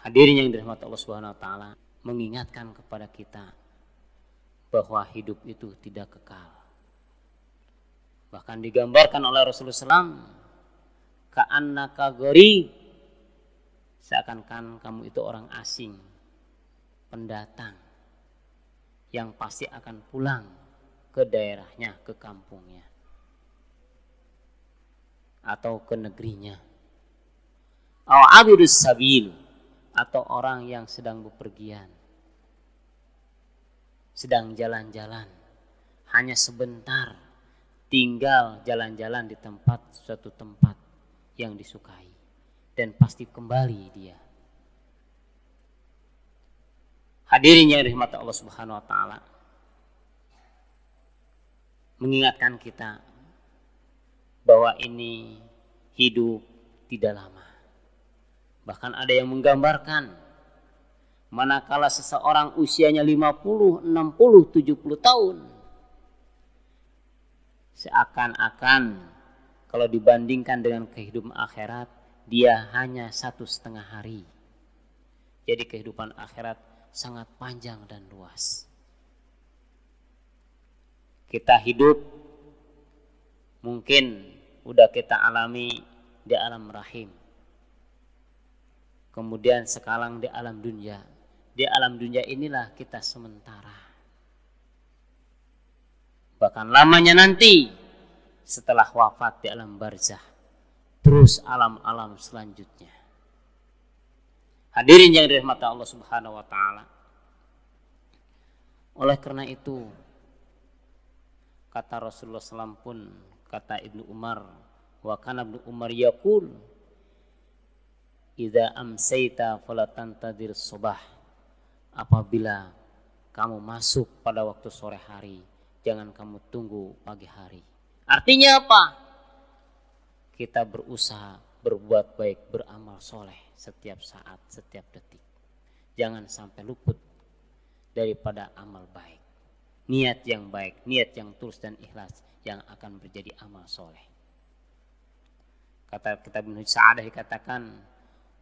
Hadirin yang dirahmati Allah Subhanahu wa taala, mengingatkan kepada kita bahwa hidup itu tidak kekal. Bahkan digambarkan oleh Rasulullah SAW, ka'annaka gharib, seakan-akan kamu itu orang asing, pendatang yang pasti akan pulang ke daerahnya, ke kampungnya atau ke negerinya. Au abidus sabil, atau orang yang sedang bepergian, sedang jalan-jalan, hanya sebentar, tinggal jalan-jalan di suatu tempat yang disukai, dan pasti kembali dia. Hadirin yang dirahmati Allah Subhanahu wa taala, mengingatkan kita bahwa ini hidup tidak lama. Bahkan ada yang menggambarkan, manakala seseorang usianya 50, 60, 70 tahun, seakan-akan kalau dibandingkan dengan kehidupan akhirat, dia hanya 1,5 hari. Jadi kehidupan akhirat sangat panjang dan luas. Kita hidup mungkin udah kita alami di alam rahim, kemudian sekarang di alam dunia. Di alam dunia inilah kita sementara. Bahkan lamanya nanti setelah wafat di alam barzah, terus alam-alam selanjutnya. Hadirin yang dirahmati Allah Subhanahu wa taala. Oleh karena itu, kata Rasulullah SAW pun, kata Ibnu Umar, wa kana Ibnu Umar yaqul, idza amsayta fala tantadir subah. Apabila kamu masuk pada waktu sore hari, jangan kamu tunggu pagi hari. Artinya apa? Kita berusaha berbuat baik, beramal soleh setiap saat, setiap detik. Jangan sampai luput daripada amal baik. Niat yang baik, niat yang tulus dan ikhlas yang akan menjadi amal soleh. Kata kitab Ibnu Sa'adah dikatakan,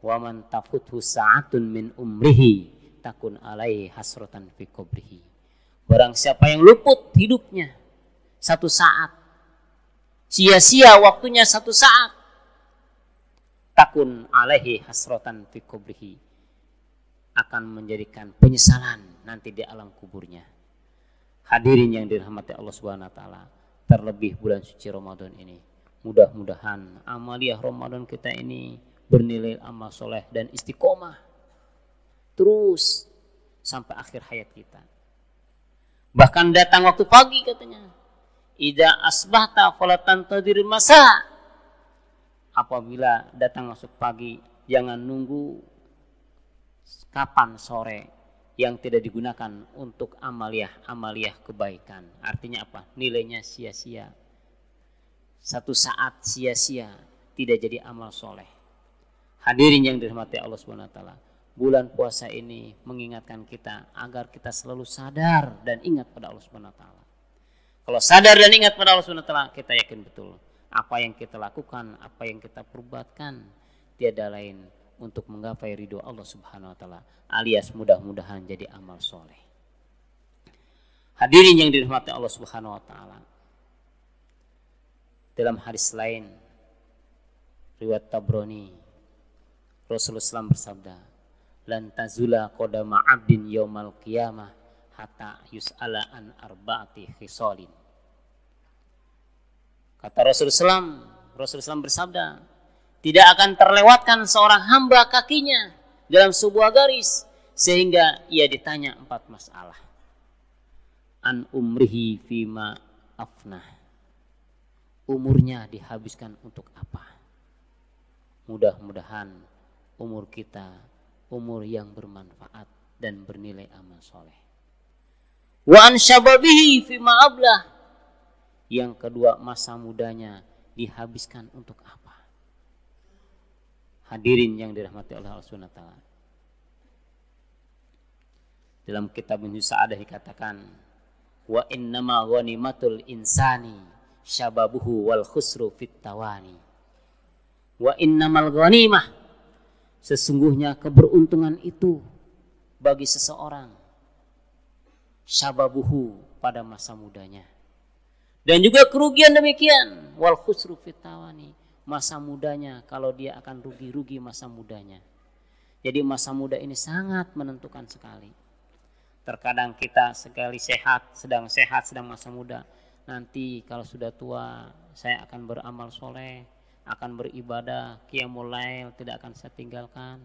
wa man tafuthu sa'atun min umrihi takun alaihi hasratan fi qabrihi. Barang siapa yang luput hidupnya satu saat, sia-sia waktunya satu saat, takun alaihi hasratan fi qabrihi, akan menjadikan penyesalan nanti di alam kuburnya. Hadirin yang dirahmati Allah Subhanahu wa taala, terlebih bulan suci Ramadan ini, mudah-mudahan amaliyah Ramadan kita ini bernilai amal soleh dan istiqomah terus sampai akhir hayat kita. Bahkan datang waktu pagi katanya, idza asbahta fala tantadir masa. Apabila datang masuk pagi, jangan nunggu kapan sore yang tidak digunakan untuk amaliyah kebaikan. Artinya apa? Nilainya sia-sia. Satu saat sia-sia, tidak jadi amal soleh. Hadirin yang dirahmati Allah Subhanahu wa taala, bulan puasa ini mengingatkan kita agar kita selalu sadar dan ingat pada Allah Subhanahu wa taala. Kalau sadar dan ingat pada Allah Subhanahu wa taala, kita yakin betul apa yang kita lakukan, apa yang kita perbuatkan tiada lain untuk menggapai ridho Allah Subhanahu wa taala, alias mudah-mudahan jadi amal soleh. Hadirin yang dirahmati Allah Subhanahu wa taala, dalam hadis lain riwayat Tabrani, Rasulullah SAW bersabda, lan tazula qadama 'abdin yaumal qiyamah hatta yus'ala an arba'ati khisalin. Kata Rasulullah SAW bersabda, tidak akan terlewatkan seorang hamba kakinya dalam sebuah garis sehingga ia ditanya 4 masalah. An umrihi fima afnah, umurnya dihabiskan untuk apa? Mudah-mudahan umur kita umur yang bermanfaat dan bernilai amal soleh. Wa an syababihi fima ablah, yang kedua masa mudanya dihabiskan untuk apa? Hadirin yang dirahmati Allah Subhanahu wa taala, dalam kitab Ibnu Sa'adah dikatakan, wa innama ghanimatul insani syababuhu wal khusru fit tawani. Wa innamal ghanimah, Sesungguhnya keberuntungan itu bagi seseorang syababuhu pada masa mudanya. Dan juga kerugian demikian, wal khusru fitawani, masa mudanya kalau dia akan rugi masa mudanya. Jadi masa muda ini sangat menentukan sekali. Terkadang kita sekali sedang masa muda, nanti kalau sudah tua saya akan beramal soleh, akan beribadah, qiyamul lail tidak akan saya tinggalkan.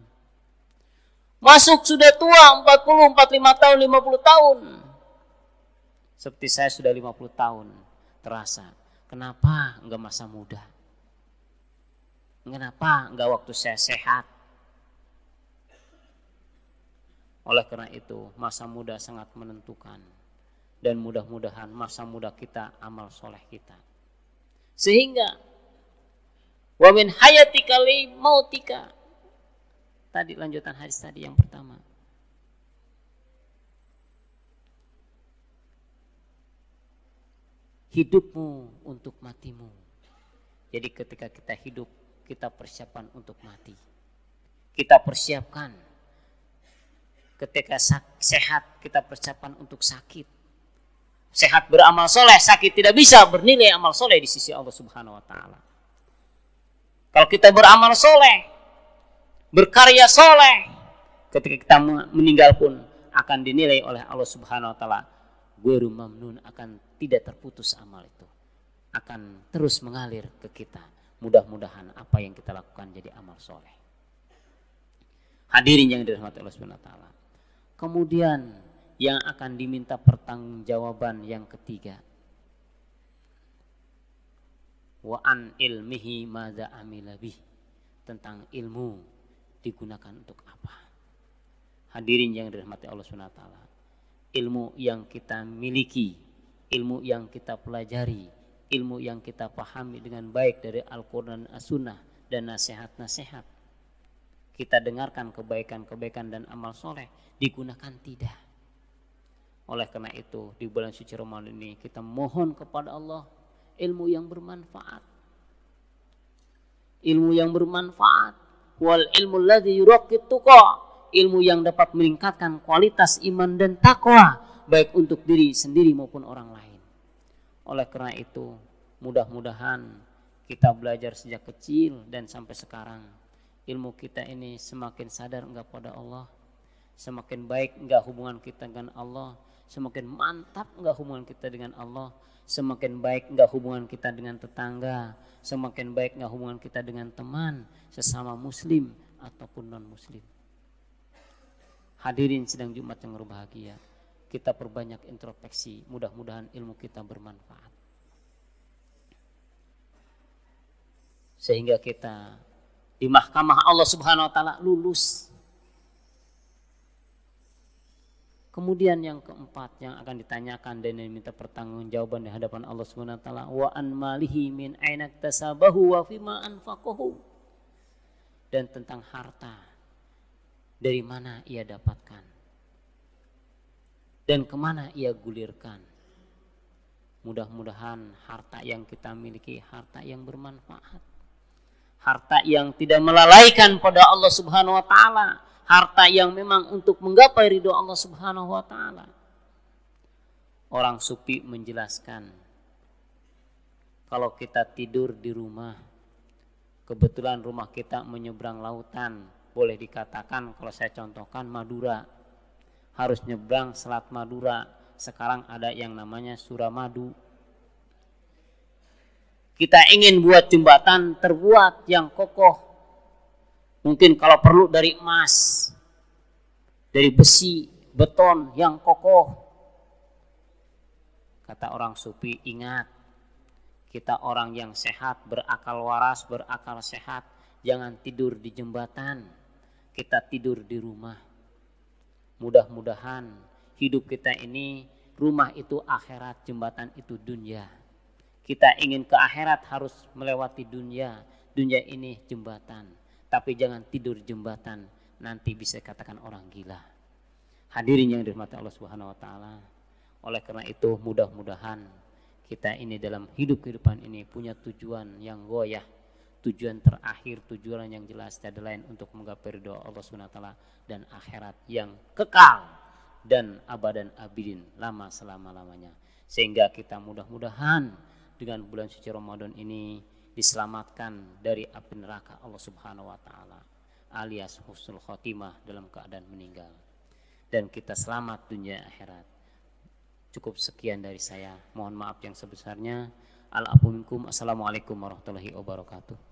Masuk sudah tua 40, 45 tahun, 50 tahun. Seperti saya sudah 50 tahun. Terasa, kenapa enggak masa muda? Kenapa enggak waktu saya sehat? Oleh karena itu, masa muda sangat menentukan. Dan mudah-mudahan masa muda kita amal soleh kita. Sehingga wa min hayatika li mautika. Tadi lanjutan hadis tadi yang pertama. Hidupmu untuk matimu. Jadi ketika kita hidup, kita persiapkan untuk mati. Kita persiapkan. Ketika sehat, kita persiapkan untuk sakit. Sehat beramal soleh, sakit tidak bisa bernilai amal soleh di sisi Allah Subhanahu wa Ta'ala. Kalau kita beramal soleh, berkarya soleh, ketika kita meninggal pun akan dinilai oleh Allah Subhanahu wa Ta'ala. Ghairu mamnun, akan tidak terputus amal itu, akan terus mengalir ke kita. Mudah-mudahan apa yang kita lakukan jadi amal soleh. Hadirin yang dirahmati Allah Subhanahu wa Ta'ala. Kemudian yang akan diminta pertanggungjawaban yang ketiga, wa an ilmihi madza amila bih, tentang ilmu digunakan untuk apa. Hadirin yang dirahmati Allah Subhanahu wa Ta'ala. Ilmu yang kita miliki, ilmu yang kita pelajari, ilmu yang kita pahami dengan baik dari Al-Quran, As-Sunnah, dan nasihat-nasihat. Kita dengarkan kebaikan-kebaikan dan amal soleh, digunakan tidak. Oleh karena itu, di bulan suci Ramadan ini kita mohon kepada Allah ilmu yang bermanfaat. Ilmu yang bermanfaat. Wal ilmu alladzi yuraqqit tuqa. Ilmu yang dapat meningkatkan kualitas iman dan takwa, baik untuk diri sendiri maupun orang lain. Oleh karena itu, mudah-mudahan kita belajar sejak kecil dan sampai sekarang, ilmu kita ini semakin sadar enggak pada Allah, semakin baik enggak hubungan kita dengan Allah, semakin mantap enggak hubungan kita dengan Allah, semakin baik enggak hubungan kita dengan tetangga, semakin baik enggak hubungan kita dengan teman, sesama muslim ataupun non muslim. Hadirin sidang Jumat yang berbahagia, kita perbanyak introspeksi, mudah-mudahan ilmu kita bermanfaat. Sehingga kita di mahkamah Allah Subhanahu wa Ta'ala lulus. Kemudian yang keempat yang akan ditanyakan dan diminta pertanggungjawaban di hadapan Allah Subhanahu wa Ta'ala, wa an malihi min aina iktasabahu wa fima anfaqahu. Dan tentang harta, dari mana ia dapatkan dan kemana ia gulirkan. Mudah-mudahan harta yang kita miliki harta yang bermanfaat, harta yang tidak melalaikan pada Allah Subhanahu wa Ta'ala, harta yang memang untuk menggapai ridho Allah Subhanahu wa Ta'ala. Orang sufi menjelaskan, kalau kita tidur di rumah, kebetulan rumah kita menyeberang lautan, boleh dikatakan kalau saya contohkan Madura, harus nyebrang Selat Madura. Sekarang ada yang namanya Suramadu. Kita ingin buat jembatan terbuat yang kokoh, mungkin kalau perlu dari emas, dari besi, beton yang kokoh. Kata orang sufi, ingat, kita orang yang sehat, berakal waras, berakal sehat, jangan tidur di jembatan, kita tidur di rumah. Mudah-mudahan hidup kita ini, rumah itu akhirat, jembatan itu dunia. Kita ingin ke akhirat harus melewati dunia. Dunia ini jembatan, tapi jangan tidur jembatan, nanti bisa katakan orang gila. Hadirin yang dirahmati Allah Subhanahu wa Ta'ala. Oleh karena itu, mudah-mudahan kita ini dalam hidup kehidupan ini punya tujuan yang goyah, tujuan terakhir, tujuan yang jelas tiada lain untuk menggapai ridho Allah Subhanahu wa taala dan akhirat yang kekal dan abadan abidin, lama selama-lamanya. Sehingga kita mudah-mudahan dengan bulan suci Ramadan ini diselamatkan dari api neraka Allah Subhanahu wa taala, alias husnul khotimah dalam keadaan meninggal, dan kita selamat dunia akhirat. Cukup sekian dari saya, mohon maaf yang sebesarnya. Al-afu minkum. Assalamualaikum warahmatullahi wabarakatuh.